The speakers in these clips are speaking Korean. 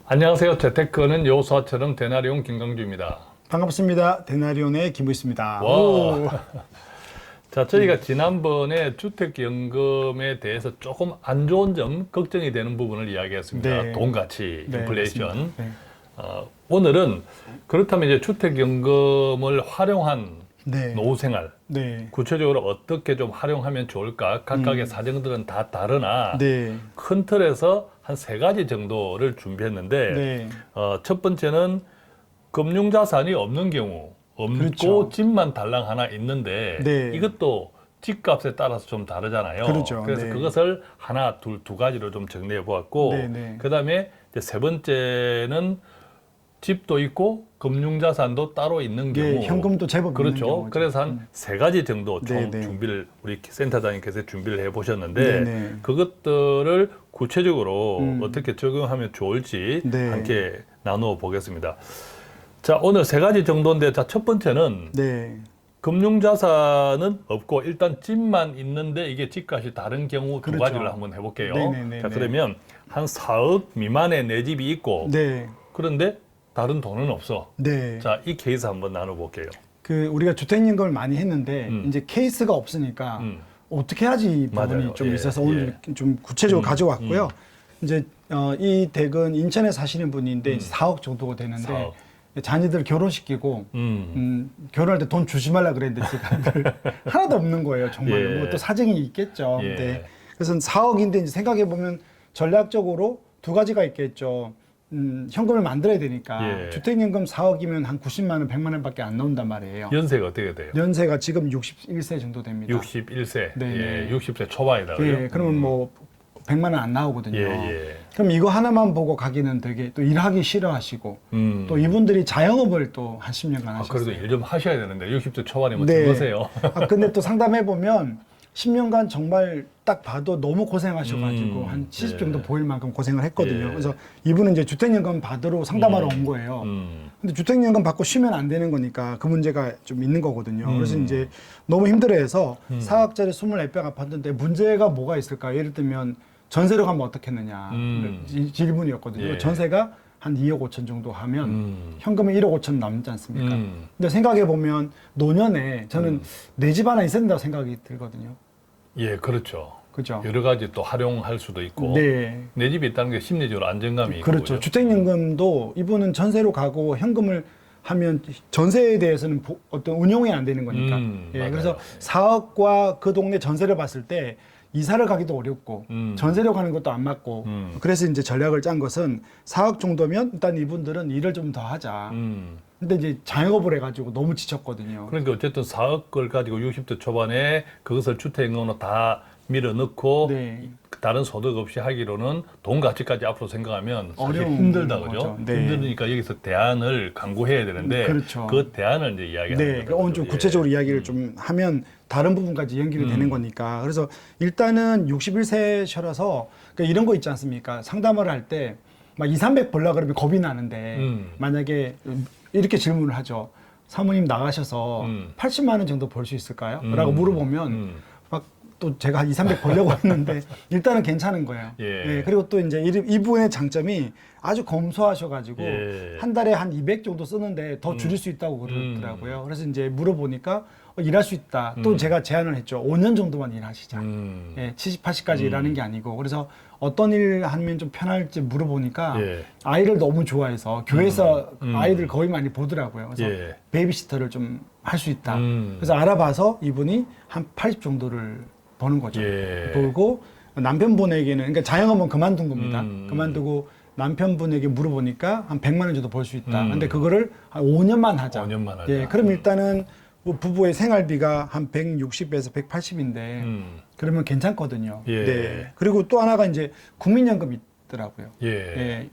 안녕하세요. 재테크는 여호수아처럼 데나리온 김강주입니다. 반갑습니다. 데나리온의 김우있습니다. 자, 저희가 지난번에 주택연금에 대해서 조금 안 좋은 점, 걱정이 되는 부분을 이야기했습니다. 네. 돈 가치, 네, 인플레이션. 네. 오늘은 그렇다면 이제 주택연금을 활용한 네. 노후생활, 네. 구체적으로 어떻게 좀 활용하면 좋을까? 각각의 사정들은 다 다르나 네. 큰 틀에서 한 세 가지 정도를 준비했는데 네. 첫 번째는 금융자산이 없는 경우, 없고 그렇죠. 집만 달랑 하나 있는데 네. 이것도 집값에 따라서 좀 다르잖아요. 그렇죠. 그래서 네. 그것을 하나, 두 가지로 좀 정리해 보았고, 네, 네. 그다음에 이제 세 번째는 집도 있고 금융자산도 따로 있는 경우, 네, 현금도 제법 있는 그렇죠. 경우죠. 그래서 한 세 가지 정도 총 네, 네. 준비를 우리 센터장님께서 준비를 해보셨는데 네, 네. 그것들을 구체적으로 어떻게 적용하면 좋을지 네. 함께 나누어 보겠습니다. 자, 오늘 세 가지 정도인데, 자, 첫 번째는 네. 금융자산은 없고 일단 집만 있는데 이게 집값이 다른 경우 두 그렇죠. 가지를 한번 해볼게요. 네네네네. 자, 그러면 한 4억 미만의 내 집이 있고 네. 그런데 다른 돈은 없어. 네. 자, 이 케이스 한번 나눠볼게요. 우리가 주택연금을 많이 했는데 음. 이제 케이스가 없으니까 어떻게 하지 이 부분이 맞아요. 좀 예, 있어서 오늘 좀 구체적으로 가져왔고요. 이제 이 댁은 인천에 사시는 분인데 이제 4억 정도가 되는데 4억. 자녀들 결혼시키고 결혼할 때 돈 주지 말라 그랬는데 제가 하나도 없는 거예요. 정말 예. 뭐 또 사정이 있겠죠. 예. 네. 그래서 4억인데 이제 생각해 보면 전략적으로 두 가지가 있겠죠. 현금을 만들어야 되니까 예. 주택연금 4억이면 한 90만 원, 100만 원밖에 안 나온단 말이에요. 연세가 어떻게 돼요? 연세가 지금 61세 정도 됩니다. 61세. 네. 예, 60세 초반이다. 예, 그죠? 그러면 뭐 100만 원 안 나오거든요. 예, 예. 그럼 이거 하나만 보고 가기는 되게 또 일하기 싫어하시고 또 음. 이분들이 자영업을 또 한 10년간 아, 하셨어요. 그래도 일 좀 하셔야 되는데 60세 초반이면 네. 젊으세요. 근데 또 상담해 보면 10년간 정말 딱 봐도 너무 고생하셔가지고 한 70 정도 보일 만큼 고생을 했거든요. 예. 그래서 이분은 이제 주택연금 받으러 상담하러 온 거예요. 근데 주택연금 받고 쉬면 안 되는 거니까 그 문제가 좀 있는 거거든요. 그래서 이제 너무 힘들어해서 4억짜리 24평 아파트인데 문제가 뭐가 있을까? 예를 들면 전세로 가면 어떻겠느냐 질문이었거든요. 예. 전세가 한 2억 5천 정도 하면 현금은 1억 5천 남지 않습니까? 근데 생각해 보면 노년에 저는 내 집 하나 있어야 된다고 생각이 들거든요. 예, 그렇죠. 그죠? 여러 가지 또 활용할 수도 있고 네. 내 집이 있다는 게 심리적으로 안정감이 있고 그렇죠. 그죠? 주택연금도 이분은 전세로 가고 현금을 하면 전세에 대해서는 어떤 운용이 안 되는 거니까. 예, 맞아요. 그래서 4억과 그 동네 전세를 봤을 때 이사를 가기도 어렵고 전세로 가는 것도 안 맞고 그래서 이제 전략을 짠 것은 4억 정도면 일단 이분들은 일을 좀 더 하자. 근데 이제 자영업을 해가지고 너무 지쳤거든요. 그러니까 어쨌든 4억을 가지고 60대 초반에 그것을 주택연금으로 다 밀어넣고 네. 다른 소득 없이 하기로는 돈 가치까지 앞으로 생각하면 사실 어려운 힘들다 그죠? 거죠. 네. 힘드니까 여기서 대안을 강구해야 되는데 그렇죠. 그 대안을 이제 이야기하는 네, 거죠. 오늘 좀 구체적으로 이야기를 좀 하면 다른 부분까지 연결이 되는 거니까. 그래서 일단은 61세셔라서 그러니까 이런 거 있지 않습니까? 상담을 할 때 막 2, 300 벌라 그러면 겁이 나는데 만약에 이렇게 질문을 하죠. 사모님 나가셔서 80만 원 정도 벌 수 있을까요? 라고 물어보면 막 또 제가 한 2, 300 벌려고 했는데 일단은 괜찮은 거예요. 예. 그리고 또 이제 이분의 장점이 아주 검소하셔가지고 예. 한 달에 한 200 정도 쓰는데 더 줄일 수 있다고 그러더라고요. 그래서 이제 물어보니까 일할 수 있다. 또 제가 제안을 했죠. 5년 정도만 일하시자. 70, 80까지 일하는 게 아니고. 그래서 어떤 일 하면 좀 편할지 물어보니까 예. 아이를 너무 좋아해서 교회에서 아이들 거의 많이 보더라고요. 그래서 예. 베이비시터를 좀 할 수 있다. 음. 그래서 알아봐서 이분이 한 80 정도를 버는 거죠. 예. 벌고 남편분에게는 그러니까 자영업은 그만둔 겁니다. 그만두고 남편분에게 물어보니까 한 100만 원 정도 벌 수 있다. 근데 그거를 한 5년만 하자. 5년만 하자. 예, 그럼 일단은 뭐 부부의 생활비가 한 160에서 180인데 그러면 괜찮거든요. 예. 네. 그리고 또 하나가 이제 국민연금 있더라고요. 예. 예.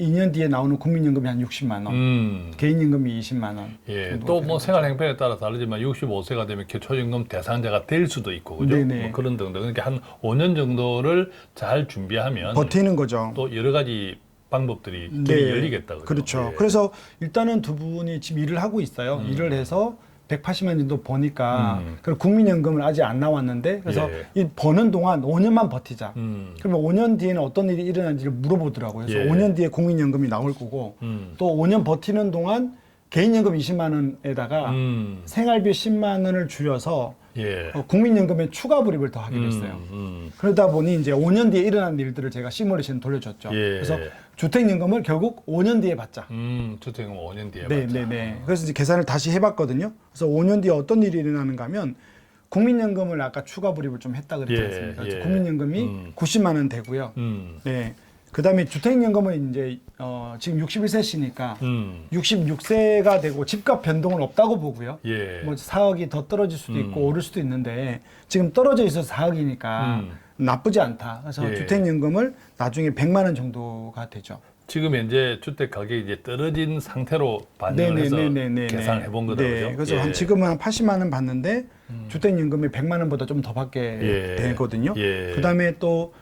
2년 뒤에 나오는 국민연금이 한 60만 원. 개인연금이 20만 원. 예, 정도가 또 되는 뭐 거죠. 생활 행편에 따라 다르지만 65세가 되면 기초연금 대상자가 될 수도 있고 그죠? 네네. 뭐 그런 등등. 그러니까 한 5년 정도를 잘 준비하면 버티는 거죠. 또 여러 가지 방법들이 길이 열리겠다 그죠? 그렇죠. 예. 그래서 일단은 두 분이 지금 일을 하고 있어요. 일을 해서 180만 정도 버니까 그리고 국민연금은 아직 안 나왔는데 그래서 예. 이 버는 동안 5년만 버티자. 음. 그러면 5년 뒤에는 어떤 일이 일어난지를 물어보더라고요. 그래서 예. 5년 뒤에 국민연금이 나올 거고 또 5년 버티는 동안 개인연금 20만 원에다가 생활비 10만 원을 줄여서 예. 국민연금에 추가 불입을 더 하기로 했어요. 그러다 보니 이제 5년 뒤에 일어난 일들을 제가 시뮬레이션 돌려줬죠. 예. 그래서 주택연금을 결국 5년 뒤에 받자. 주택은 5년 뒤에 네, 받자. 네, 네. 그래서 이제 계산을 다시 해봤거든요. 그래서 5년 뒤에 어떤 일이 일어나는가 하면 국민연금을 아까 추가 불입을 좀 했다 그랬지 예, 않습니까? 예. 국민연금이 90만 원 되고요. 네. 그다음에 주택연금은 이제 지금 61세시니까 66세가 되고 집값 변동은 없다고 보고요. 예. 뭐 4억이 더 떨어질 수도 있고 오를 수도 있는데 지금 떨어져 있어서 4억이니까 나쁘지 않다. 그래서 예. 주택연금을 나중에 100만 원 정도가 되죠. 지금 현재 주택 가격이 이제 떨어진 상태로 반영을 해서 계산해 본 거다. 네, 그죠? 그래서 예. 지금은 한 80만 원 받는데 주택연금이 100만 원보다 좀 더 받게 예. 되거든요. 예. 그다음에 또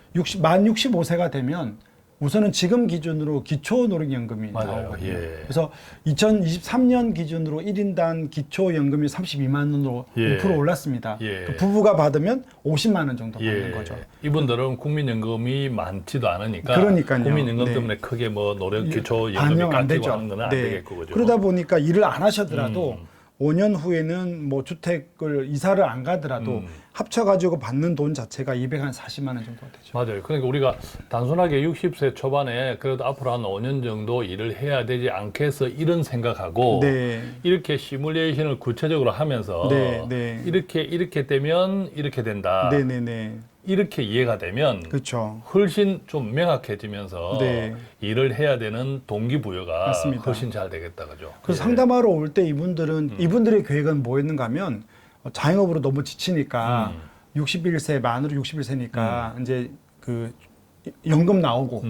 만 65세가 되면 우선은 지금 기준으로 기초노령연금이 맞아요. 나오거든요. 예. 그래서 2023년 기준으로 1인당 기초연금이 32만 원으로 예. 5% 올랐습니다. 예. 그 부부가 받으면 50만 원 정도 받는 거죠. 이분들은 국민연금이 많지 않으니까 그러니까요. 국민연금 네. 때문에 크게 뭐 노령 기초 연금이 반영 안 깎이고 되죠. 하는 건 안 네. 되겠고 그죠. 그러다 보니까 일을 안 하셔더라도 5년 후에는 뭐 주택을 이사를 안 가더라도 합쳐가지고 받는 돈 자체가 240만 원 정도가 되죠. 맞아요. 그러니까 우리가 단순하게 60세 초반에 그래도 앞으로 한 5년 정도 일을 해야 되지 않겠어 이런 생각하고 네. 이렇게 시뮬레이션을 구체적으로 하면서 네, 네. 이렇게 되면 이렇게 된다. 네네네. 이렇게 이해가 되면 그렇죠. 훨씬 좀 명확해지면서 네. 일을 해야 되는 동기부여가 맞습니다. 훨씬 잘 되겠다. 그죠? 그래서 예. 상담하러 올 때 이분들의 계획은 뭐였는가 하면 자영업으로 너무 지치니까 61세 만으로 61세니까 이제 그 연금 나오고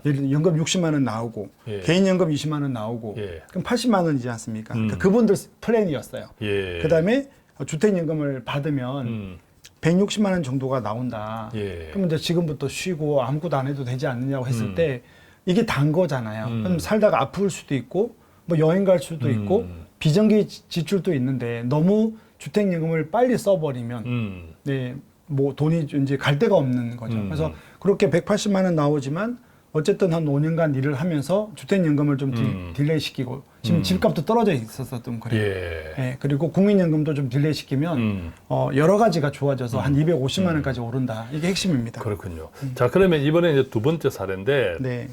예를 들어 연금 60만 원 나오고 예. 개인연금 20만 원 나오고 예. 그럼 80만 원이지 않습니까? 그러니까 그분들 플랜이었어요. 예. 그다음에 주택연금을 받으면 160만 원 정도가 나온다. 예. 그럼 이제 지금부터 쉬고 아무것도 안 해도 되지 않느냐고 했을 때 이게 단 거잖아요. 그럼 살다가 아플 수도 있고 뭐 여행 갈 수도 있고 비정기 지출도 있는데 너무 주택연금을 빨리 써버리면 네, 뭐 돈이 이제 갈 데가 없는 거죠. 그래서 그렇게 180만 원 나오지만 어쨌든 한 5년간 일을 하면서 주택연금을 좀 딜레이 시키고 지금 집값도 떨어져 있어서 좀 그래요. 예. 예, 그리고 국민연금도 좀 딜레이 시키면 여러 가지가 좋아져서 한 250만 원까지 오른다. 이게 핵심입니다. 그렇군요. 자, 그러면 이번에 이제 두 번째 사례인데 네,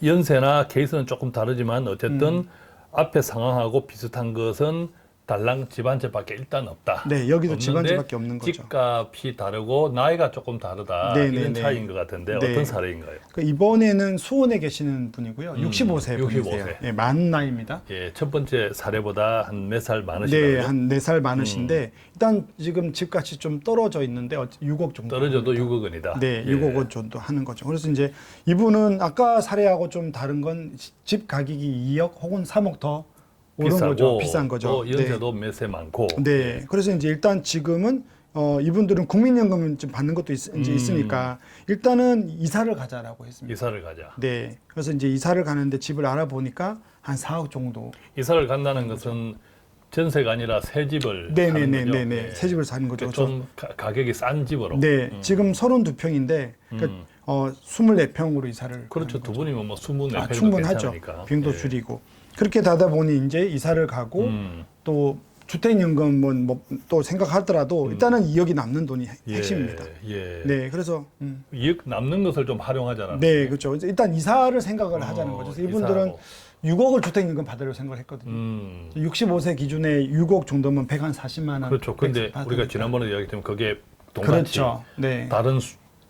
연세나 케이스는 조금 다르지만 어쨌든 앞에 상황하고 비슷한 것은 달랑 집 한 채밖에 일단 없다. 네, 여기도 집 한 없는데 채밖에 없는 거죠. 집값이 다르고 나이가 조금 다르다. 네, 이런 네, 차이인 네. 것 같은데 네. 어떤 사례인가요? 그 이번에는 수원에 계시는 분이고요. 65세 65세. 분이세요. 예, 만 나이입니다. 예, 첫 번째 사례보다 한 몇 살 많으시다고요? 네, 한 4살 많으신데 일단 지금 집값이 좀 떨어져 있는데 6억 정도. 떨어져도 6억 원이다. 네, 예. 6억 원 정도 하는 거죠. 그래서 이제 이분은 아까 사례하고 좀 다른 건 집 가격이 2억 혹은 3억 더 오른 거죠. 비싼 거죠. 또 연세도 몇 세 많고. 네. 그래서 이제 일단 지금은 이분들은 국민연금을 좀 받는 것도 이제 있으니까 일단은 이사를 가자라고 했습니다. 이사를 가자. 네. 그래서 이제 이사를 가는데 집을 알아보니까 한 4억 정도. 이사를 간다는 것은 전세가 아니라 새 집을 사는 거죠. 네네네네. 예. 새 집을 사는 거죠. 그러니까 좀 가격이 싼 집으로. 네. 지금 32평인데 그러니까 24평으로 이사를 그렇죠. 두 분이면 뭐 24평도 충분하죠. 괜찮으니까. 비용도 예. 줄이고. 그렇게 하다 보니 이제 이사를 가고 또 주택연금은 뭐 또 생각하더라도 일단은 2억이 남는 돈이 핵심입니다. 예. 네, 그래서 2억 남는 것을 좀 활용하자는. 네, 그렇죠. 이제 일단 이사를 생각을 하자는 거죠. 그래서 이분들은 이사하고. 6억을 주택연금 받으려고 생각을 했거든요. 65세 기준에 6억 정도면 140만 원. 그렇죠. 근데 우리가 지난번에 이야기했지만 그게 돈같이 그렇죠. 네. 다른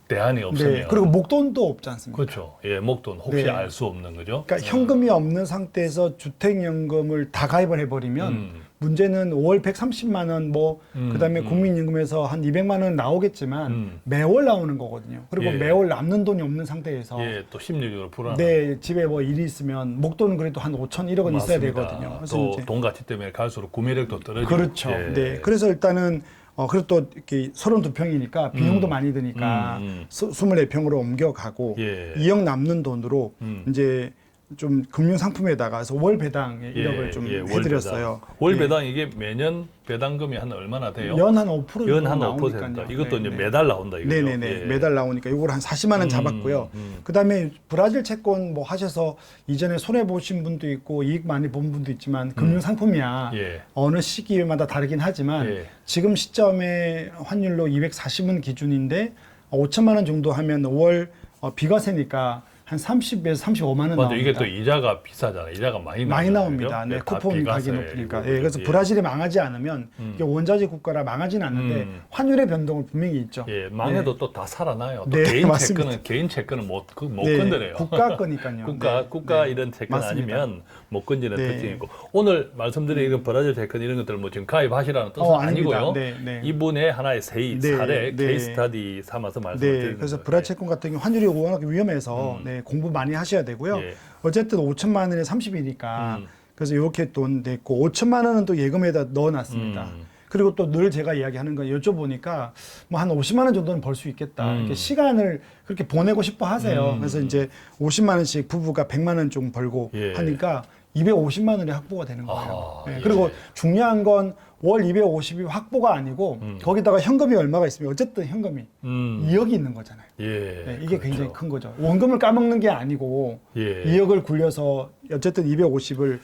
대안이 없으면. 네. 그리고 목돈도 없지 않습니까? 그렇죠. 예, 목돈 혹시 네. 알 수 없는 거죠. 그러니까 현금이 없는 상태에서 주택연금을 다 가입을 해버리면 문제는 월 130만 원, 뭐 그다음에 국민연금에서 한 200만 원 나오겠지만 매월 나오는 거거든요. 그리고 예. 매월 남는 돈이 없는 상태에서 예, 또 심리적으로 불안한. 내 집에 뭐 일이 있으면 목돈은 그래도 한 5천, 1억 원 있어야 되거든요. 그래서 또 이제 돈 가치 때문에 갈수록 구매력도 떨어지고. 그렇죠. 예. 네. 그래서 일단은 그리고 또 이렇게 32평이니까 비용도 많이 드니까 24평으로 옮겨가고 예. 2억 남는 돈으로 이제 좀 금융 상품에다가 해서 월 배당에 1억을 좀 해드렸어요. 월 예. 배당 이게 매년 배당금이 한 얼마나 돼요? 연 한 5% 연 한 나오니까요. 5%. 이것도 이제 네. 매달 나온다 이거죠. 네네네. 예. 매달 나오니까 이걸 한 40만 원 잡았고요. 그다음에 브라질 채권 뭐 하셔서 이전에 손해 보신 분도 있고 이익 많이 본 분도 있지만 금융 상품이야. 예. 어느 시기마다 다르긴 하지만 예. 지금 시점에 환율로 240은 기준인데 5천만 원 정도 하면 월 비과세니까 한 30에서 35만 원 맞아. 나옵니다. 이게 또 이자가 비싸잖아. 이자가 많이 나옵니다. 그죠? 네, 다 쿠폰 가격이 비과세 높으니까. 이거, 예, 그래서 예. 브라질이 망하지 않으면 이게 원자재 국가라 망하지는 않는데 환율의 변동은 분명히 있죠. 예, 망해도 또 다 살아나요. 또 네, 개인 맞습니다. 채권은 못 네, 건드려요. 국가 거니까요. 국가 네. 이런 채권 맞습니다. 아니면 못 건지는 네. 특징이 있고 오늘 말씀드린 이런 브라질 채권 이런 것들 뭐 지금 가입하시라는 뜻은 아닙니다. 아니고요. 네, 네. 이분의 하나의 네, 사례 네. 케이스 스타디 삼아서 말씀을 네, 드리는 그래서 거예요. 브라질 채권 같은 경우 환율이 워낙 위험해서 네, 공부 많이 하셔야 되고요. 예. 어쨌든 5천만 원에 30이니까 그래서 이렇게 돈 냈고 5천만 원은 또 예금에다 넣어놨습니다. 그리고 또 늘 제가 이야기하는 건 여쭤보니까 뭐 한 50만 원 정도는 벌 수 있겠다. 이렇게 시간을 그렇게 보내고 싶어 하세요. 그래서 이제 50만 원씩 부부가 100만 원 좀 벌고 예. 하니까 250만 원이 확보가 되는 거예요. 아, 네, 예. 그리고 중요한 건 월 250이 확보가 아니고 거기다가 현금이 얼마가 있으면 어쨌든 현금이 2억이 있는 거잖아요. 예, 네, 이게 그렇죠. 굉장히 큰 거죠. 원금을 까먹는 게 아니고 예. 2억을 굴려서 어쨌든 250을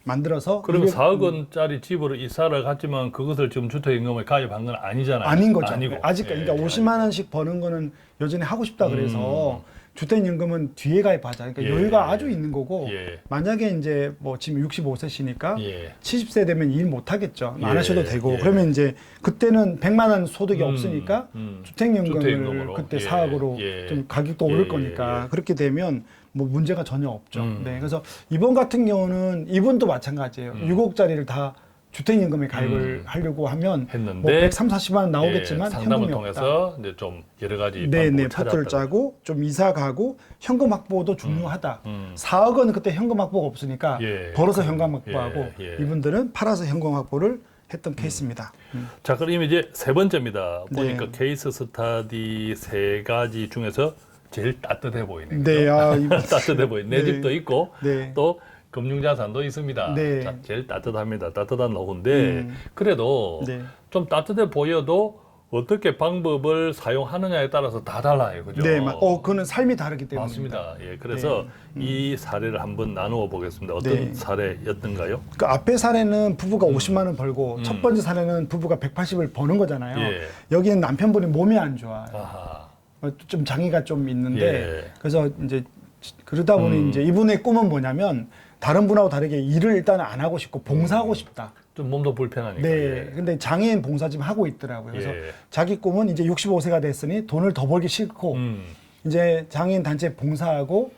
만들어서 그러면 200 4억 원짜리 집으로 이사를 갔지만 그것을 지금 주택임금에 가입한 건 아니잖아요. 아닌 거죠. 아니고. 아직 그러니까 예, 50만 원씩 버는 거는 여전히 하고 싶다 그래서 주택연금은 뒤에 가입하자. 그러니까 예. 여유가 아주 있는 거고 예. 만약에 이제 뭐 지금 65세시니까 예. 70세 되면 일 못 하겠죠. 안 예. 하셔도 되고 예. 그러면 이제 그때는 100만 원 소득이 없으니까 주택연금을 주택연금으로. 그때 예. 4억으로 예. 좀 가격도 오를 예. 거니까 그렇게 되면 뭐 문제가 전혀 없죠. 네, 그래서 이번 같은 경우는 이분도 마찬가지예요. 6억짜리를 다 주택연금에 가입을 하려고 하면 했는데 뭐 130, 40만 원 나오겠지만 예, 상담을 현금이 통해서 없다. 이제 좀 여러 가지 네네, 방법을 포트를 찾았다. 짜고 좀 이사 가고 현금 확보도 중요하다. 4억 원은 그때 현금 확보가 없으니까 예. 벌어서 현금 확보하고 예. 이분들은 팔아서 현금 확보를 했던 케이스입니다. 자, 그럼 이제 세 번째입니다. 보니까 네. 케이스 스타디 세 가지 중에서 제일 따뜻해 보이네요. 네, 아, 따뜻해 보이. 내 네. 집도 있고 네. 또 금융자산도 있습니다. 네. 자, 제일 따뜻합니다. 따뜻한 노후인데 그래도 네. 좀 따뜻해 보여도 어떻게 방법을 사용하느냐에 따라서 다 달라요. 그죠? 네, 그거는 삶이 다르기 때문입니다. 맞습니다. 예, 그래서 이 사례를 한번 나누어 보겠습니다. 어떤 네. 사례였던가요? 그 앞에 사례는 부부가 50만 원 벌고 첫 번째 사례는 부부가 180을 버는 거잖아요. 예. 여기는 남편분이 몸이 안 좋아요. 아하. 좀 장애가 좀 있는데 예. 그래서 이제 그러다 보니 이제 이분의 꿈은 뭐냐면 다른 분하고 다르게 일을 일단 안 하고 싶고 봉사하고 싶다. 좀 몸도 불편하니까. 네. 예. 근데 장애인 봉사 지금 하고 있더라고요. 그래서 예. 자기 꿈은 이제 65세가 됐으니 돈을 더 벌기 싫고 이제 장애인 단체에 봉사하고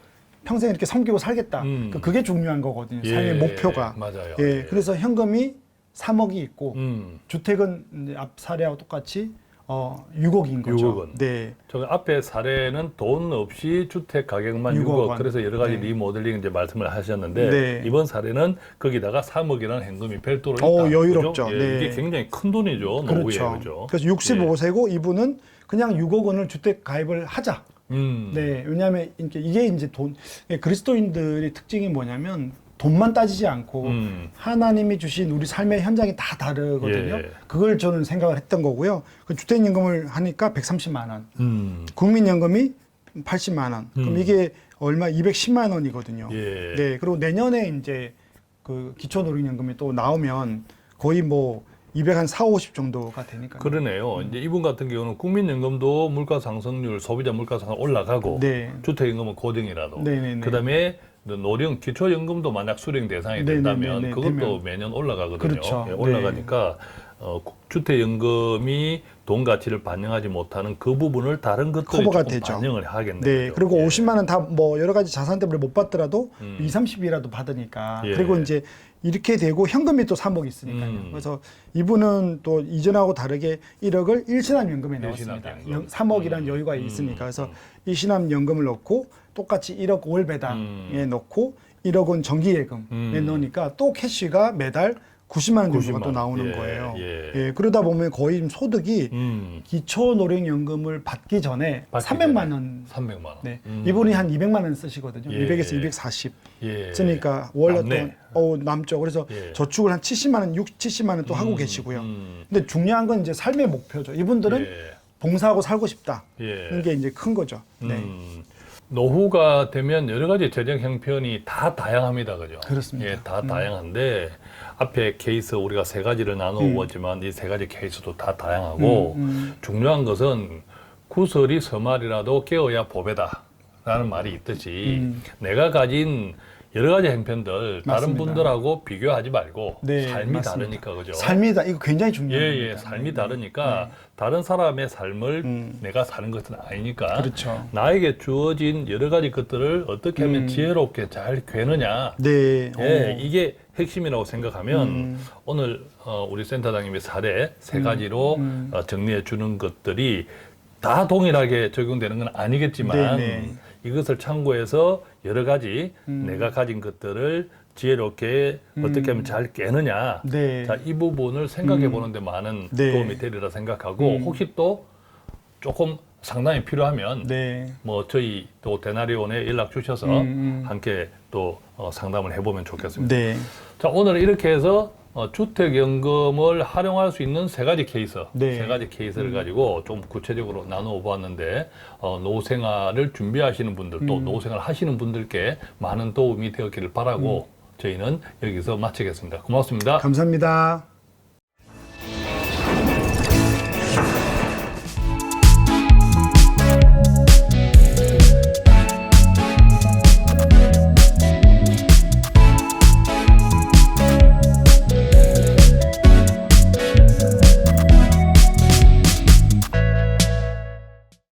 평생 이렇게 섬기고 살겠다. 그게 중요한 거거든요. 예. 삶의 목표가. 맞아요. 예. 예. 그래서 현금이 3억이 있고 음. 주택은 이제 앞 사례하고 똑같이 6억인 거죠. 6억 원. 네. 저 앞에 사례는 돈 없이 주택 가격만 6억 6억, 원. 그래서 여러 가지 네. 리모델링 이제 말씀을 하셨는데 네. 이번 사례는 거기다가 3억이라는 현금이 별도로 있다. 여유롭죠. 그죠? 예, 네. 이게 굉장히 큰 돈이죠. 노후에. 그렇죠. 그죠? 그래서 65세고 이분은 그냥 6억 원을 주택 가입을 하자. 네, 왜냐하면 이게 이제 그리스도인들의 특징이 뭐냐면 돈만 따지지 않고 하나님이 주신 우리 삶의 현장이 다 다르거든요. 예. 그걸 저는 생각을 했던 거고요. 그 주택연금을 하니까 130만 원, 국민연금이 80만 원. 그럼 이게 얼마? 210만 원이거든요. 예. 네, 그리고 내년에 이제 그 기초노령연금이 또 나오면 거의 뭐 240, 50 정도가 되니까. 그러네요. 이제 이분 같은 경우는 국민연금도 물가 상승률, 소비자 물가 상승 올라가고 네. 주택연금은 고등이라도. 네네네. 그다음에 노령 기초연금도 만약 수령 대상이 네네네네. 된다면 그것도 되면. 매년 올라가거든요. 그렇죠. 예, 올라가니까 주택연금이 돈 가치를 반영하지 못하는 그 부분을 다른 것들이 커버가 조금 되죠. 반영을 하겠네요. 네, 그죠? 그리고 예. 50만 원 다 뭐 여러 가지 자산 때문에 못 받더라도 2, 30이라도 받으니까. 예. 그리고 이제 이렇게 되고 현금이 또 3억 있으니까요. 그래서 이분은 또 이전하고 다르게 1억을 일시납연금에 넣었습니다. 일시납연금. 3억이라는 여유가 있으니까. 그래서 일시납연금을 넣고 똑같이 1억 월 배당에 넣고 1억 원 정기예금에 넣으니까 또 캐시가 매달 90만 원 정도가 90만 또 원. 나오는 예, 거예요. 예. 예, 그러다 보면 거의 좀 소득이 기초노령연금을 받기 전에 받기 300만 전에 원. 300만 원. 네. 이분이 한 200만 원 쓰시거든요. 예. 200에서 240. 예. 쓰니까 월에 남네. 또 남죠. 그래서 예. 저축을 한 70만 원, 70만 원 또 하고 계시고요. 음. 근데 중요한 건 이제 삶의 목표죠. 이분들은 예. 봉사하고 살고 싶다. 예. 이게 이제 큰 거죠. 네. 노후가 되면 여러 가지 재정 형편이 다 다양합니다, 그죠? 그렇습니다. 예, 다 다양한데 앞에 케이스 우리가 세 가지를 나누었지만 이 세 가지 케이스도 다 다양하고 중요한 것은 구설이 서말이라도 깨어야 보배다라는 말이 있듯이 내가 가진 여러 가지 형편들 다른 맞습니다. 분들하고 비교하지 말고 네, 삶이 맞습니다. 다르니까 그죠? 삶이다. 이거 굉장히 중요한 예, 겁니다. 예, 삶이 다르니까 다른 사람의 삶을 내가 사는 것은 아니니까 그렇죠. 나에게 주어진 여러 가지 것들을 어떻게 하면 지혜롭게 잘 괴느냐. 네. 예, 이게 핵심이라고 생각하면 오늘 우리 센터장님의 사례 세 가지로 정리해 주는 것들이 다 동일하게 적용되는 건 아니겠지만 네. 이것을 참고해서 여러 가지 내가 가진 것들을 지혜롭게 어떻게 하면 잘 깨느냐. 네. 자, 이 부분을 생각해 보는 데 많은 네. 도움이 되리라 생각하고 혹시 또 조금 상담이 필요하면 네. 뭐 저희 또 대나리온에 연락 주셔서 함께 또 상담을 해보면 좋겠습니다. 네. 자, 오늘 이렇게 해서 주택연금을 활용할 수 있는 세 가지 케이스, 네. 세 가지 케이스를 가지고 좀 구체적으로 나누어 보았는데 노후 생활을 준비하시는 분들 또 노후 생활 하시는 분들께 많은 도움이 되었기를 바라고 저희는 여기서 마치겠습니다. 고맙습니다. 감사합니다.